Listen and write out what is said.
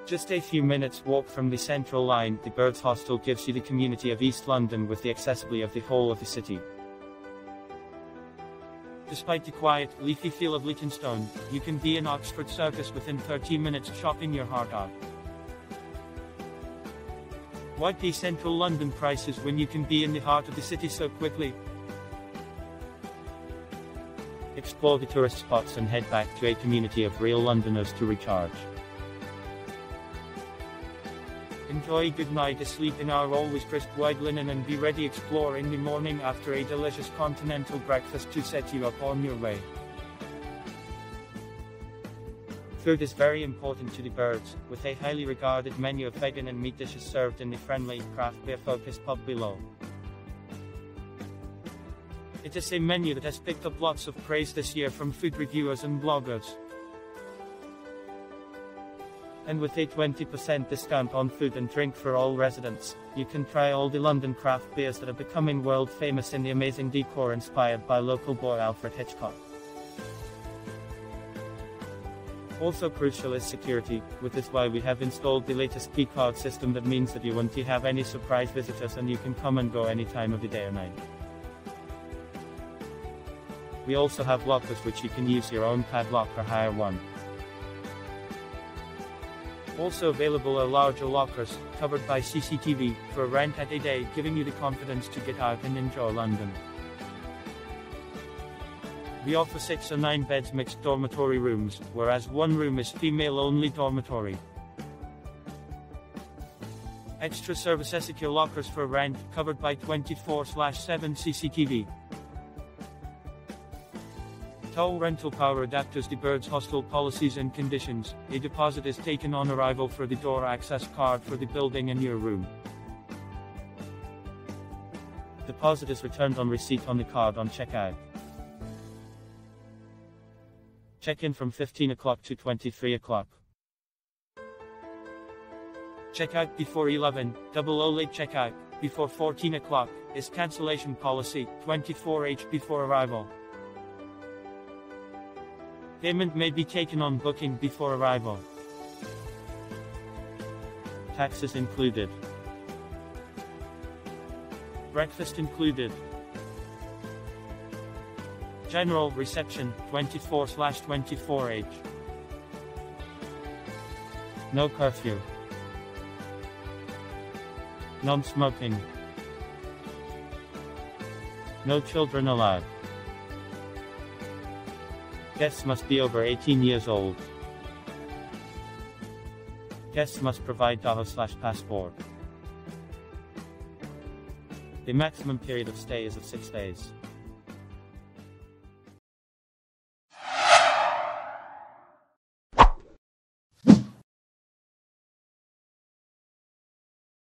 Just a few minutes walk from the Central Line, the Birds Hostel gives you the community of East London with the accessibility of the whole of the city. Despite the quiet, leafy feel of Leytonstone, you can be in Oxford Circus within 30 minutes shopping your heart out. Why pay Central London prices when you can be in the heart of the city so quickly? Explore the tourist spots and head back to a community of real Londoners to recharge. Enjoy a good night asleep in our always crisp white linen and be ready to explore in the morning after a delicious continental breakfast to set you up on your way. Food is very important to the Birds, with a highly regarded menu of vegan and meat dishes served in the friendly, craft beer-focused pub below. It is a menu that has picked up lots of praise this year from food reviewers and bloggers. And with a 20% discount on food and drink for all residents, you can try all the London craft beers that are becoming world famous in the amazing decor inspired by local boy Alfred Hitchcock. Also crucial is security, which is why we have installed the latest key card system that means that you won't have any surprise visitors and you can come and go any time of the day or night. We also have lockers which you can use your own padlock or hire one. Also available are larger lockers, covered by CCTV, for rent at a day, giving you the confidence to get out and enjoy London. We offer 6 or 9 beds mixed dormitory rooms, whereas one room is female-only dormitory. Extra service secure lockers for rent, covered by 24/7 CCTV. Toll rental power adapters. The Birds Hostel policies and conditions: a deposit is taken on arrival for the door access card for the building and your room. Deposit is returned on receipt on the card on checkout. Check-in from 15 o'clock to 23 o'clock. Checkout before 11:00 late checkout, before 14 o'clock, is cancellation policy, 24h before arrival. Payment may be taken on booking before arrival. Taxes included. Breakfast included. General reception, 24/24h. No curfew. Non-smoking. No children allowed. Guests must be over 18 years old. Guests must provide DAO/passport. The maximum period of stay is of 6 days.